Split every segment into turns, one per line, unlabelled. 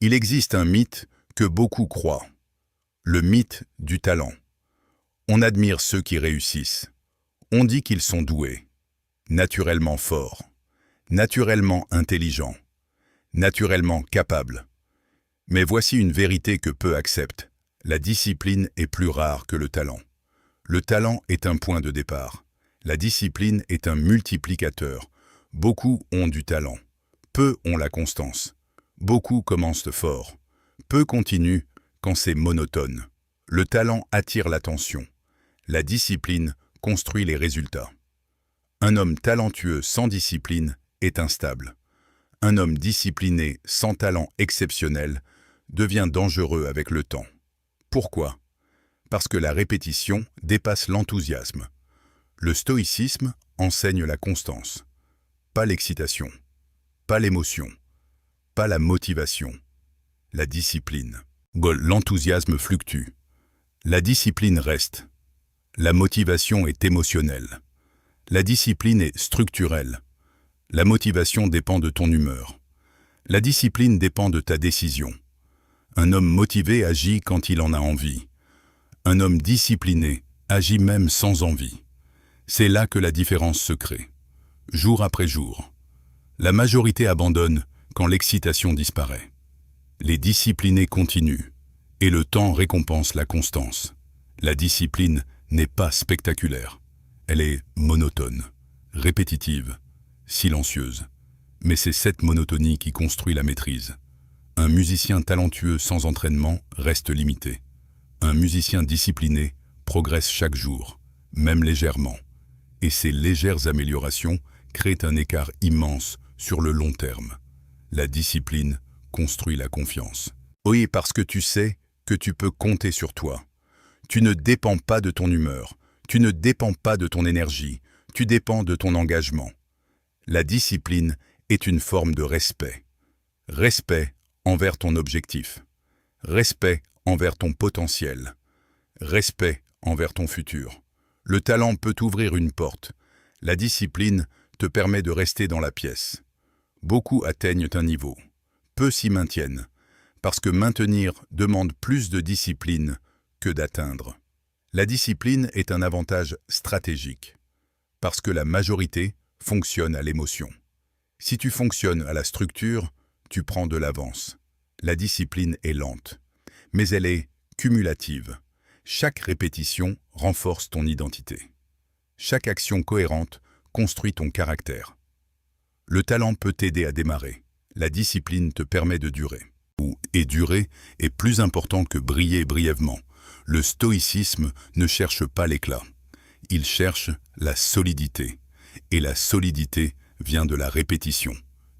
Il existe un mythe que beaucoup croient, le mythe du talent. On admire ceux qui réussissent. On dit qu'ils sont doués, naturellement forts, naturellement intelligents, naturellement capables. Mais voici une vérité que peu acceptent. La discipline est plus rare que le talent. Le talent est un point de départ. La discipline est un multiplicateur. Beaucoup ont du talent. Peu ont la constance. Beaucoup commencent fort. Peu continuent quand c'est monotone. Le talent attire l'attention. La discipline construit les résultats. Un homme talentueux sans discipline est instable. Un homme discipliné sans talent exceptionnel devient dangereux avec le temps. Pourquoi? Parce que la répétition dépasse l'enthousiasme. Le stoïcisme enseigne la constance. Pas l'excitation, pas l'émotion, pas la motivation, la discipline. L'enthousiasme fluctue. La discipline reste. La motivation est émotionnelle. La discipline est structurelle. La motivation dépend de ton humeur. La discipline dépend de ta décision. Un homme motivé agit quand il en a envie. Un homme discipliné agit même sans envie. C'est là que la différence se crée. Jour après jour. La majorité abandonne quand l'excitation disparaît. Les disciplinés continuent, et le temps récompense la constance. La discipline n'est pas spectaculaire. Elle est monotone, répétitive, silencieuse. Mais c'est cette monotonie qui construit la maîtrise. Un musicien talentueux sans entraînement reste limité. Un musicien discipliné progresse chaque jour, même légèrement. Et ces légères améliorations créent un écart immense sur le long terme. La discipline construit la confiance. Oui, parce que tu sais que tu peux compter sur toi. Tu ne dépends pas de ton humeur, tu ne dépends pas de ton énergie, tu dépends de ton engagement. La discipline est une forme de respect. Respect envers ton objectif. Respect envers ton potentiel. Respect envers ton futur. Le talent peut ouvrir une porte. La discipline te permet de rester dans la pièce. Beaucoup atteignent un niveau. Peu s'y maintiennent, parce que maintenir demande plus de discipline que d'atteindre. La discipline est un avantage stratégique, parce que la majorité fonctionne à l'émotion. Si tu fonctionnes à la structure, tu prends de l'avance. La discipline est lente, mais elle est cumulative. Chaque répétition renforce ton identité. Chaque action cohérente construit ton caractère. Le talent peut t'aider à démarrer. La discipline te permet de durer. Et durer est plus important que briller brièvement. Le stoïcisme ne cherche pas l'éclat. Il cherche la solidité. Et la solidité vient de la répétition.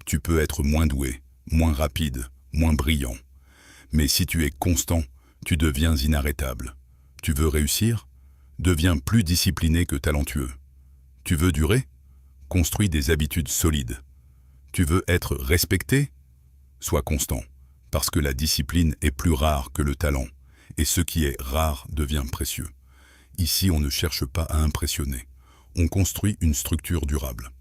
Tu peux être moins doué, moins rapide, moins brillant. Mais si tu es constant, tu deviens inarrêtable. Tu veux réussir? Deviens plus discipliné que talentueux. Tu veux durer? Construis des habitudes solides. Tu veux être respecté? Sois constant, parce que la discipline est plus rare que le talent, et ce qui est rare devient précieux. Ici, on ne cherche pas à impressionner. On construit une structure durable.